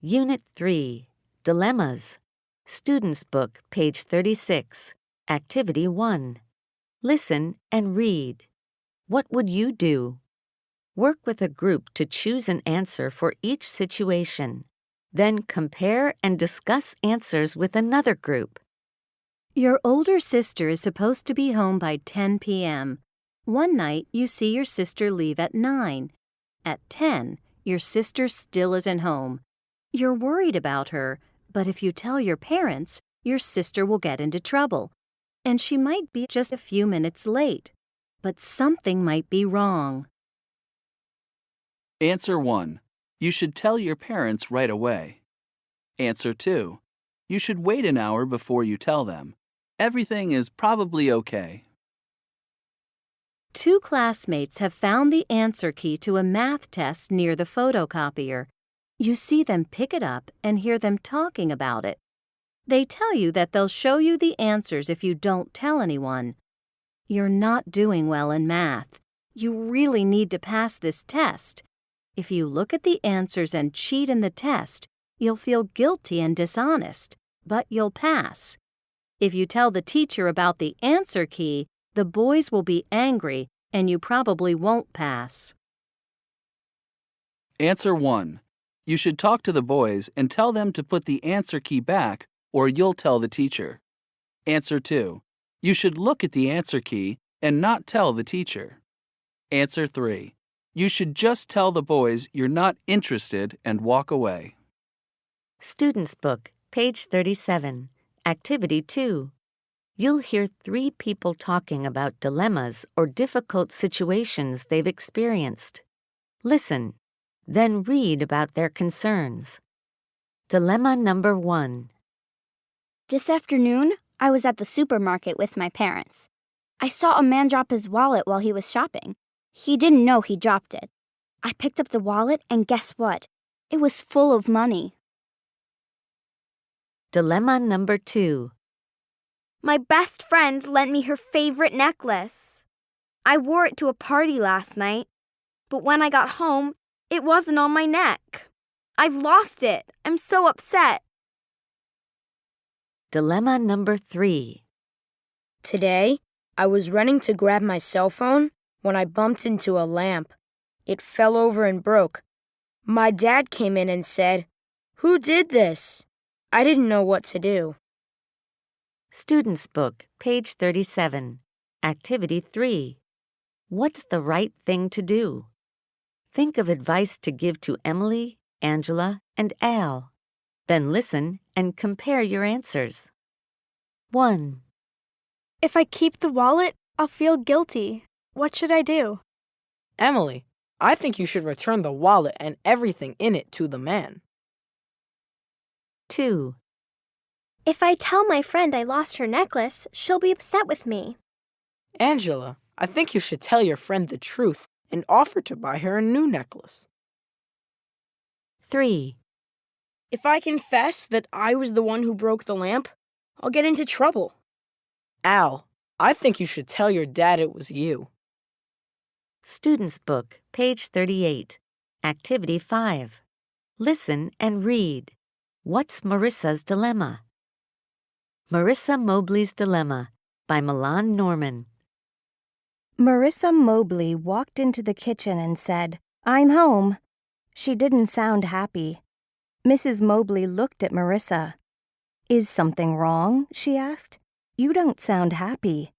Unit 3, Dilemmas. Student's Book, page 36. Activity 1. Listen and read. What would you do? Work with a group to choose an answer for each situation. Then compare and discuss answers with another group. Your older sister is supposed to be home by 10 p.m. One night, you see your sister leave at 9. At 10, your sister still isn't home. You're worried about her, but if you tell your parents, your sister will get into trouble. And she might be just a few minutes late. But something might be wrong. Answer 1. You should tell your parents right away. Answer 2. You should wait an hour before you tell them. Everything is probably okay. 2 classmates have found the answer key to a math test near the photocopier. You see them pick it up and hear them talking about it. They tell you that they'll show you the answers if you don't tell anyone. You're not doing well in math. You really need to pass this test. If you look at the answers and cheat in the test, you'll feel guilty and dishonest, but you'll pass. If you tell the teacher about the answer key, the boys will be angry and you probably won't pass. Answer 1. You should talk to the boys and tell them to put the answer key back, or you'll tell the teacher. Answer 2. You should look at the answer key and not tell the teacher. Answer 3. You should just tell the boys you're not interested and walk away. Student's Book, page 37. Activity 2. You'll hear 3 people talking about dilemmas or difficult situations they've experienced. Listen, then read about their concerns. Dilemma number 1. This afternoon, I was at the supermarket with my parents. I saw a man drop his wallet while he was shopping. He didn't know he dropped it. I picked up the wallet and guess what? It was full of money. Dilemma number 2. My best friend lent me her favorite necklace. I wore it to a party last night, but when I got home, it wasn't on my neck. I've lost it. I'm so upset. Dilemma number 3. Today, I was running to grab my cell phone when I bumped into a lamp. It fell over and broke. My dad came in and said, "Who did this?" I didn't know what to do. Student's Book, page 37. Activity 3. What's the right thing to do? Think of advice to give to Emily, Angela, and Al. Then listen and compare your answers. 1. If I keep the wallet, I'll feel guilty. What should I do? Emily, I think you should return the wallet and everything in it to the man. 2. If I tell my friend I lost her necklace, she'll be upset with me. Angela, I think you should tell your friend the truth and offer to buy her a new necklace. 3. If I confess that I was the one who broke the lamp, I'll get into trouble. Al, I think you should tell your dad it was you. Student's Book, page 38. Activity 5. Listen and read. What's Marissa's dilemma? Marissa Mobley's Dilemma by Milan Norman. Marissa Mobley walked into the kitchen and said, "I'm home." She didn't sound happy. Mrs. Mobley looked at Marissa. "Is something wrong?" she asked. "You don't sound happy."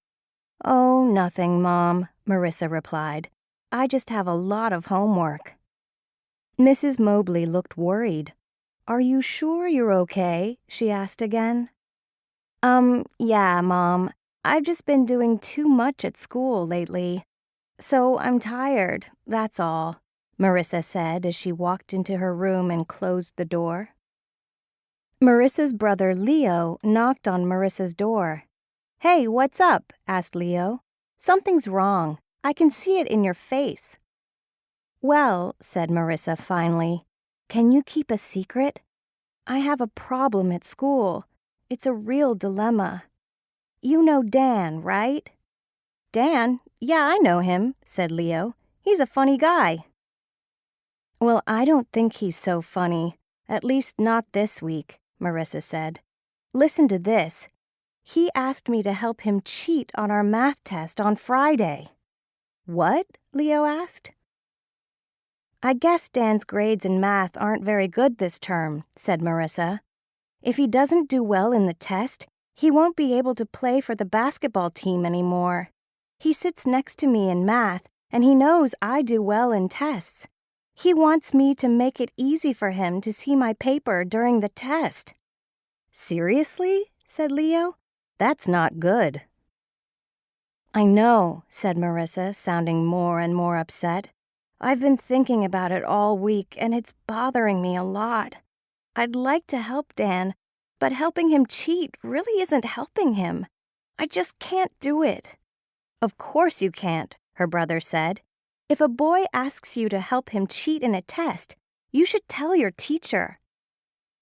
"Oh, nothing, Mom," Marissa replied. "I just have a lot of homework." Mrs. Mobley looked worried. "Are you sure you're okay?" she asked again. Yeah, Mom. I've just been doing too much at school lately. So I'm tired, that's all," Marissa said as she walked into her room and closed the door. Marissa's brother Leo knocked on Marissa's door. "Hey, what's up?" asked Leo. "Something's wrong. I can see it in your face." "Well," said Marissa finally, "can you keep a secret? I have a problem at school. It's a real dilemma. You know Dan, right?" "Dan? Yeah, I know him," said Leo. "He's a funny guy." "Well, I don't think he's so funny. At least not this week, Marissa said. Listen to this. He asked me to help him cheat on our math test on Friday. What? Leo asked. I guess Dan's grades in math aren't very good this term, said Marissa. If he doesn't do well in the test, he won't be able to play for the basketball team anymore. He sits next to me in math, and he knows I do well in tests. He wants me to make it easy for him to see my paper during the test. Seriously? Said Leo. That's not good. I know, said Marissa, sounding more and more upset. I've been thinking about it all week, and it's bothering me a lot. I'd like to help Dan, but helping him cheat really isn't helping him. I just can't do it. Of course you can't, her brother said. If a boy asks you to help him cheat in a test, you should tell your teacher.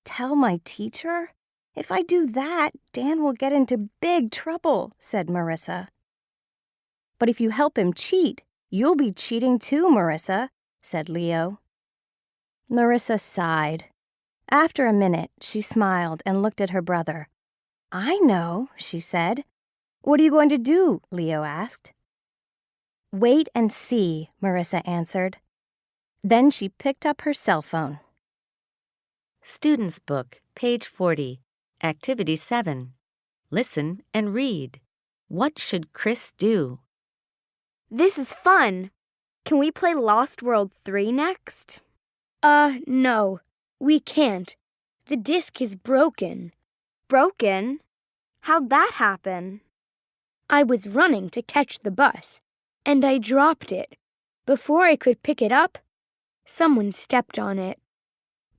Tell my teacher? If I do that, Dan will get into big trouble, said Marissa. But if you help him cheat, you'll be cheating too, Marissa, said Leo. Marissa sighed. After a minute, she smiled and looked at her brother. I know, she said. What are you going to do? Leo asked. Wait and see, Marissa answered. Then she picked up her cell phone. Student's Book, page 40, Activity 7. Listen and read. What should Chris do? This is fun. Can we play Lost World 3 next? No. We can't. The disc is broken. Broken? How'd that happen? I was running to catch the bus, and I dropped it. Before I could pick it up, someone stepped on it.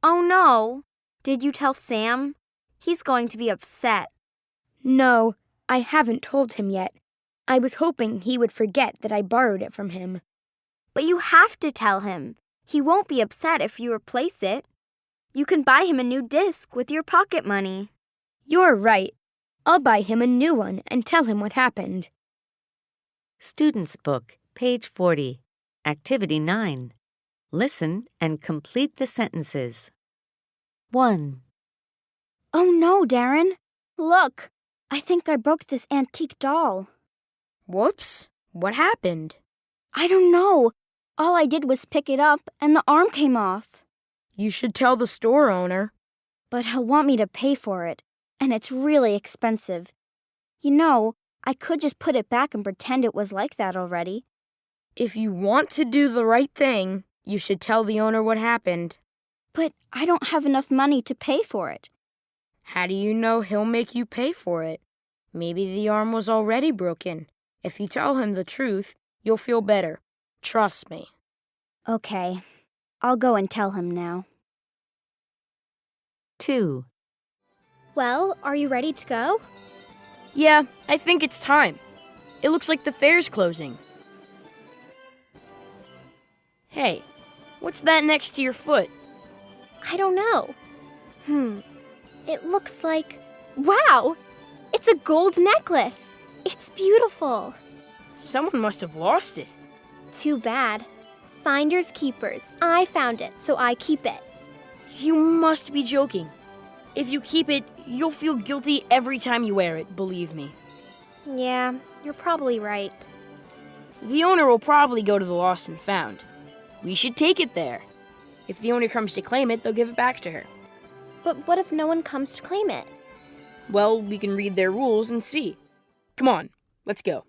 Oh no. Did you tell Sam? He's going to be upset. No, I haven't told him yet. I was hoping he would forget that I borrowed it from him. But you have to tell him. He won't be upset if you replace it. You can buy him a new disc with your pocket money. You're right. I'll buy him a new one and tell him what happened. Student's Book, page 40, Activity 9. Listen and complete the sentences. 1. Oh no, Darren. Look, I think I broke this antique doll. Whoops. What happened? I don't know. All I did was pick it up and the arm came off. You should tell the store owner. But he'll want me to pay for it, and it's really expensive. You know, I could just put it back and pretend it was like that already. If you want to do the right thing, you should tell the owner what happened. But I don't have enough money to pay for it. How do you know he'll make you pay for it? Maybe the arm was already broken. If you tell him the truth, you'll feel better. Trust me. Okay, I'll go and tell him now. 2. Well, are you ready to go? Yeah, I think it's time. It looks like the fair's closing. Hey, what's that next to your foot? I don't know. It looks like... Wow! It's a gold necklace! It's beautiful. Someone must have lost it. Too bad. Finders keepers. I found it, so I keep it. You must be joking. If you keep it, you'll feel guilty every time you wear it, believe me. Yeah, you're probably right. The owner will probably go to the lost and found. We should take it there. If the owner comes to claim it, they'll give it back to her. But what if no one comes to claim it? Well, we can read their rules and see. Come on, let's go.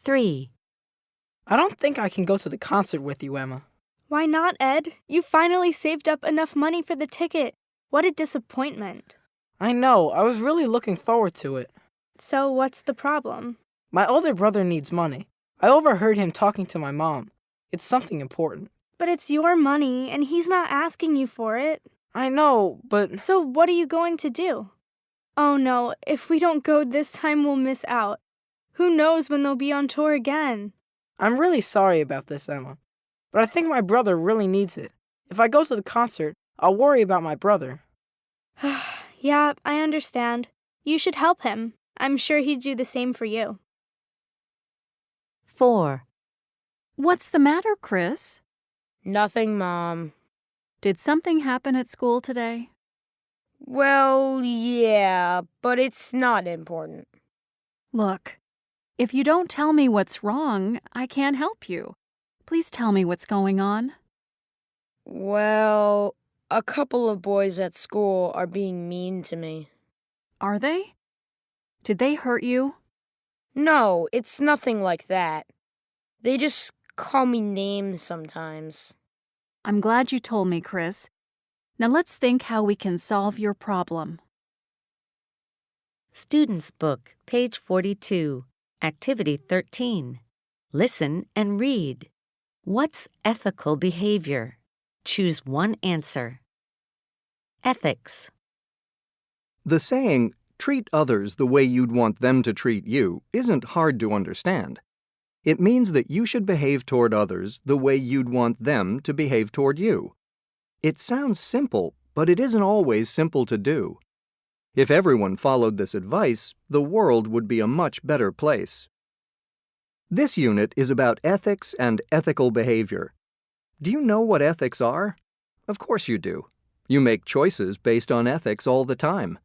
3. I don't think I can go to the concert with you, Emma. Why not, Ed? You finally saved up enough money for the ticket. What a disappointment. I know, I was really looking forward to it. So what's the problem? My older brother needs money. I overheard him talking to my mom. It's something important. But it's your money, and he's not asking you for it. I know, but... So what are you going to do? Oh no, if we don't go this time, we'll miss out. Who knows when they'll be on tour again? I'm really sorry about this, Emma. But I think my brother really needs it. If I go to the concert, I'll worry about my brother. Yeah, I understand. You should help him. I'm sure he'd do the same for you. 4. What's the matter, Chris? Nothing, Mom. Did something happen at school today? Well, yeah, but it's not important. Look, if you don't tell me what's wrong, I can't help you. Please tell me what's going on. Well, a couple of boys at school are being mean to me. Are they? Did they hurt you? No, it's nothing like that. They just call me names sometimes. I'm glad you told me, Chris. Now let's think how we can solve your problem. Student's Book, page 42, Activity 13. Listen and read. What's ethical behavior? Choose one answer. Ethics. The saying, treat others the way you'd want them to treat you, isn't hard to understand. It means that you should behave toward others the way you'd want them to behave toward you. It sounds simple, but it isn't always simple to do. If everyone followed this advice, the world would be a much better place. This unit is about ethics and ethical behavior. Do you know what ethics are? Of course you do. You make choices based on ethics all the time.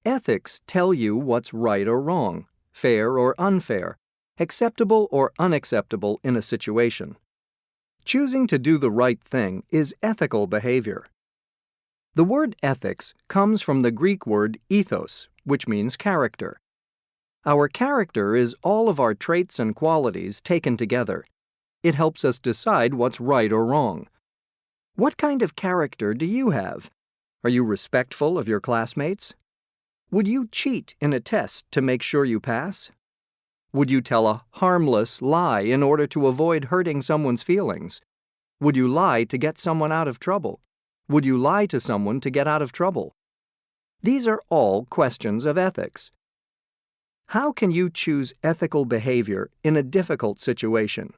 Ethics tell you what's right or wrong, fair or unfair, acceptable or unacceptable in a situation. Choosing to do the right thing is ethical behavior. The word ethics comes from the Greek word ethos, which means character. Our character is all of our traits and qualities taken together. It helps us decide what's right or wrong. What kind of character do you have? Are you respectful of your classmates? Would you cheat in a test to make sure you pass? Would you tell a harmless lie in order to avoid hurting someone's feelings? Would you lie to get someone out of trouble? Would you lie to someone to get out of trouble? These are all questions of ethics. How can you choose ethical behavior in a difficult situation?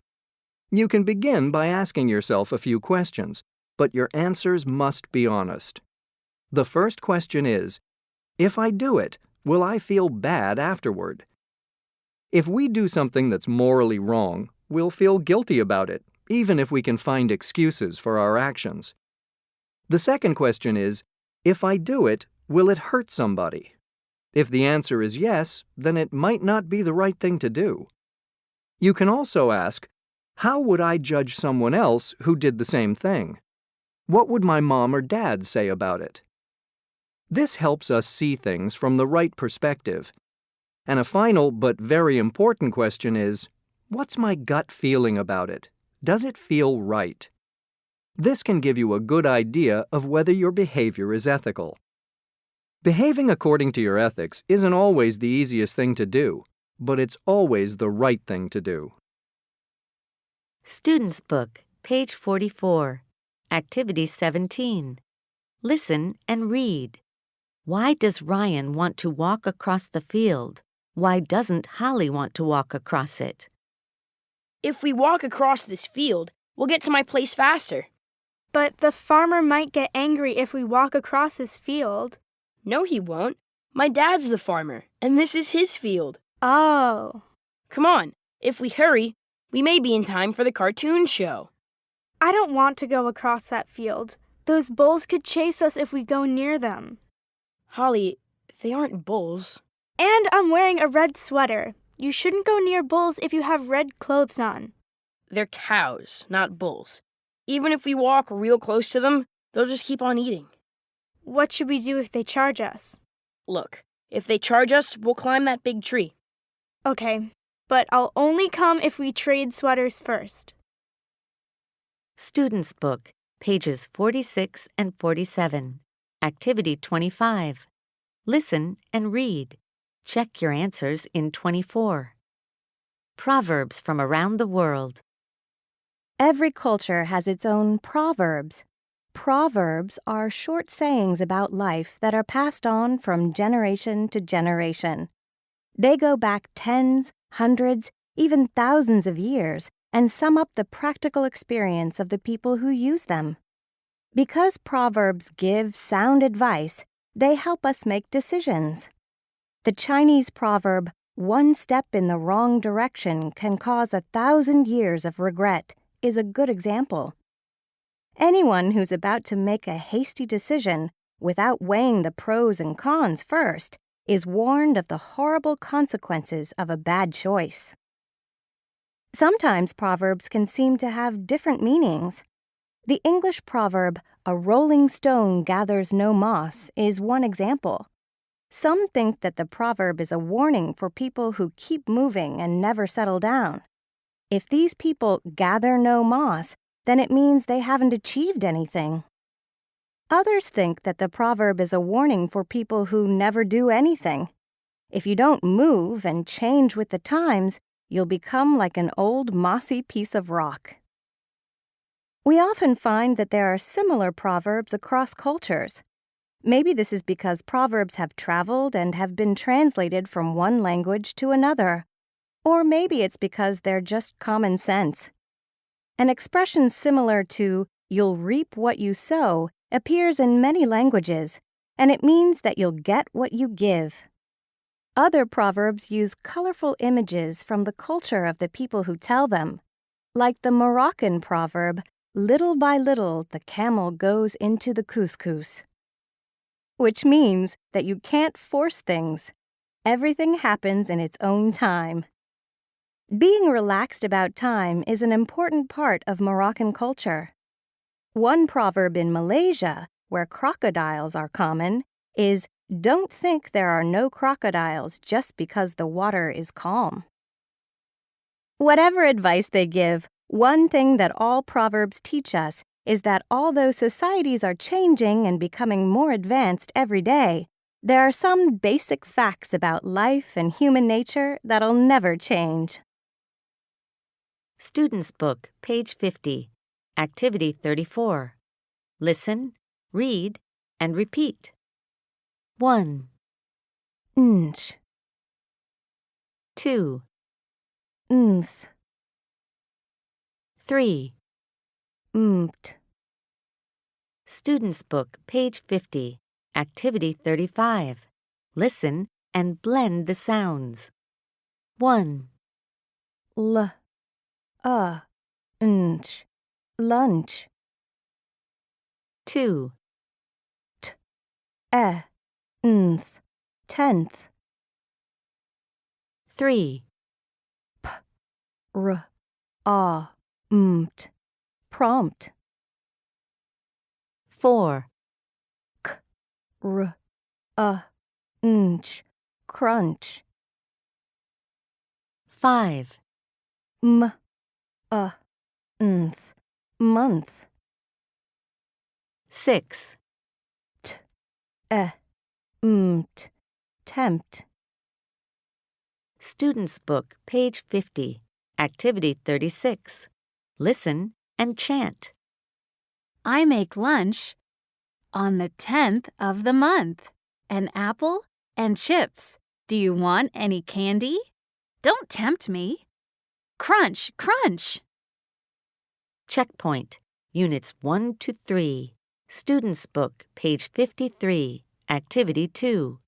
You can begin by asking yourself a few questions, but your answers must be honest. The first question is, if I do it, will I feel bad afterward? If we do something that's morally wrong, we'll feel guilty about it, even if we can find excuses for our actions. The second question is, if I do it, will it hurt somebody? If the answer is yes, then it might not be the right thing to do. You can also ask, how would I judge someone else who did the same thing? What would my mom or dad say about it? This helps us see things from the right perspective. And a final but very important question is, what's my gut feeling about it? Does it feel right? This can give you a good idea of whether your behavior is ethical. Behaving according to your ethics isn't always the easiest thing to do, but it's always the right thing to do. Student's Book, page 44, Activity 17. Listen and read. Why does Ryan want to walk across the field? Why doesn't Holly want to walk across it? If we walk across this field, we'll get to my place faster. But the farmer might get angry if we walk across his field. No, he won't. My dad's the farmer, and this is his field. Oh. Come on, if we hurry, we may be in time for the cartoon show. I don't want to go across that field. Those bulls could chase us if we go near them. Holly, they aren't bulls. And I'm wearing a red sweater. You shouldn't go near bulls if you have red clothes on. They're cows, not bulls. Even if we walk real close to them, they'll just keep on eating. What should we do if they charge us? Look, if they charge us, we'll climb that big tree. Okay, but I'll only come if we trade sweaters first. Student's Book, pages 46 and 47. Activity 25. Listen and read. Check your answers in 24. Proverbs from around the world. Every culture has its own proverbs. Proverbs are short sayings about life that are passed on from generation to generation. They go back tens, hundreds, even thousands of years and sum up the practical experience of the people who use them. Because proverbs give sound advice, they help us make decisions. The Chinese proverb, "One step in the wrong direction can cause 1,000 years of regret," is a good example. Anyone who's about to make a hasty decision without weighing the pros and cons first is warned of the horrible consequences of a bad choice. Sometimes proverbs can seem to have different meanings. The English proverb, "A rolling stone gathers no moss," is one example. Some think that the proverb is a warning for people who keep moving and never settle down. If these people gather no moss, then it means they haven't achieved anything. Others think that the proverb is a warning for people who never do anything. If you don't move and change with the times, you'll become like an old mossy piece of rock. We often find that there are similar proverbs across cultures. Maybe this is because proverbs have traveled and have been translated from one language to another. Or maybe it's because they're just common sense. An expression similar to "you'll reap what you sow" appears in many languages, and it means that you'll get what you give. Other proverbs use colorful images from the culture of the people who tell them, like the Moroccan proverb, "Little by little the camel goes into the couscous," which means that you can't force things. Everything happens in its own time. Being relaxed about time is an important part of Moroccan culture. One proverb in Malaysia, where crocodiles are common, is "Don't think there are no crocodiles just because the water is calm." Whatever advice they give, one thing that all proverbs teach us is that although societies are changing and becoming more advanced every day, there are some basic facts about life and human nature that'll never change. Student's Book, page 50, Activity 34. Listen, read, and repeat. 1, Nch, 2, nth, 3. mpt, Student's Book, page 50, Activity 35. Listen and blend the sounds. 1, l, nch, lunch, 2, nth, tenth, 3, r, mt, prompt, 4, r, nch, crunch, 5, m, nth, month, 6, mt, tempt. Student's Book, page 50, Activity 36. Listen and chant. I make lunch on the 10th of the month. An apple and chips. Do you want any candy? Don't tempt me. Crunch, crunch. Checkpoint, Units 1 to 3. Student's Book, page 53, Activity 2.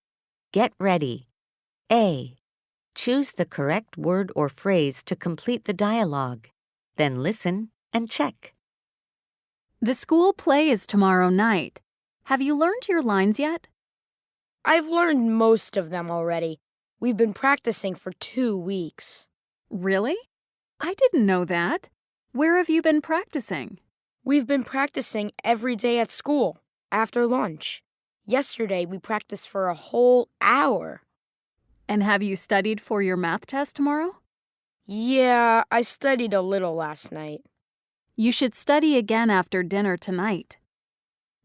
Get ready. A. Choose the correct word or phrase to complete the dialogue. Then listen and check. The school play is tomorrow night. Have you learned your lines yet? I've learned most of them already. We've been practicing for 2 weeks. Really? I didn't know that. Where have you been practicing? We've been practicing every day at school, after lunch. Yesterday, we practiced for a whole hour. And have you studied for your math test tomorrow? Yeah, I studied a little last night. You should study again after dinner tonight.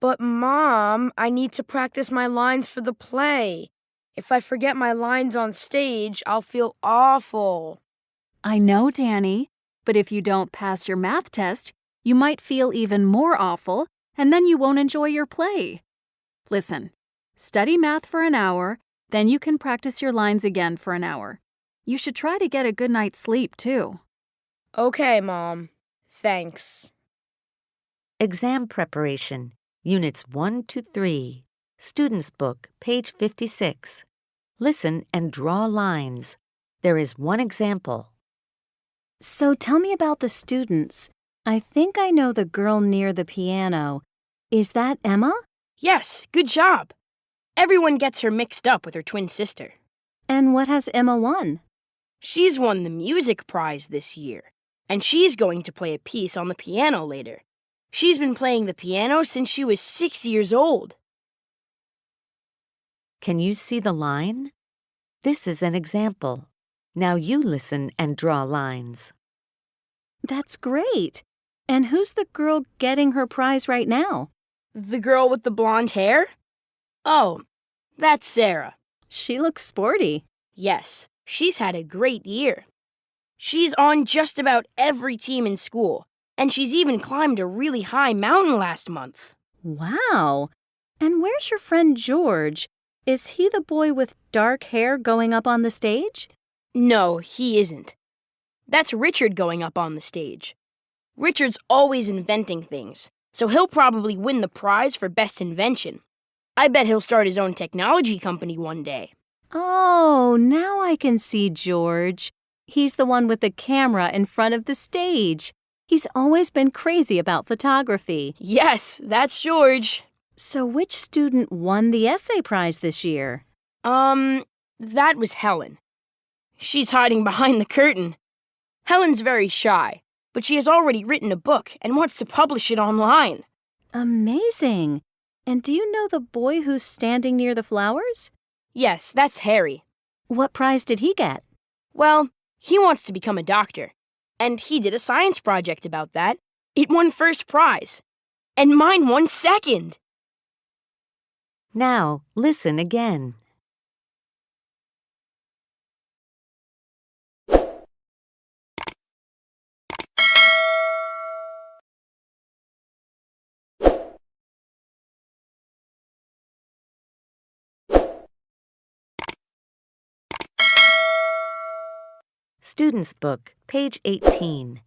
But Mom, I need to practice my lines for the play. If I forget my lines on stage, I'll feel awful. I know, Danny, but if you don't pass your math test, you might feel even more awful, and then you won't enjoy your play. Listen, study math for an hour, then you can practice your lines again for an hour. You should try to get a good night's sleep, too. Okay, Mom. Thanks. Exam Preparation, Units 1 to 3. Student's Book, page 56. Listen and draw lines. There is one example. So tell me about the students. I think I know the girl near the piano. Is that Emma? Yes, good job. Everyone gets her mixed up with her twin sister. And what has Emma won? She's won the music prize this year, and she's going to play a piece on the piano later. She's been playing the piano since she was 6 years old. Can you see the line? This is an example. Now you listen and draw lines. That's great. And who's the girl getting her prize right now? The girl with the blonde hair? Oh, that's Sarah. She looks sporty. Yes, she's had a great year. She's on just about every team in school, and she's even climbed a really high mountain last month. Wow. And where's your friend George? Is he the boy with dark hair going up on the stage? No, he isn't. That's Richard going up on the stage. Richard's always inventing things, so he'll probably win the prize for best invention. I bet he'll start his own technology company one day. Oh, now I can see George. He's the one with the camera in front of the stage. He's always been crazy about photography. Yes, that's George. So which student won the essay prize this year? That was Helen. She's hiding behind the curtain. Helen's very shy, but she has already written a book and wants to publish it online. Amazing. And do you know the boy who's standing near the flowers? Yes, that's Harry. What prize did he get? Well, he wants to become a doctor, and he did a science project about that. It won first prize, and mine won second. Now listen again. Student's Book, page 18.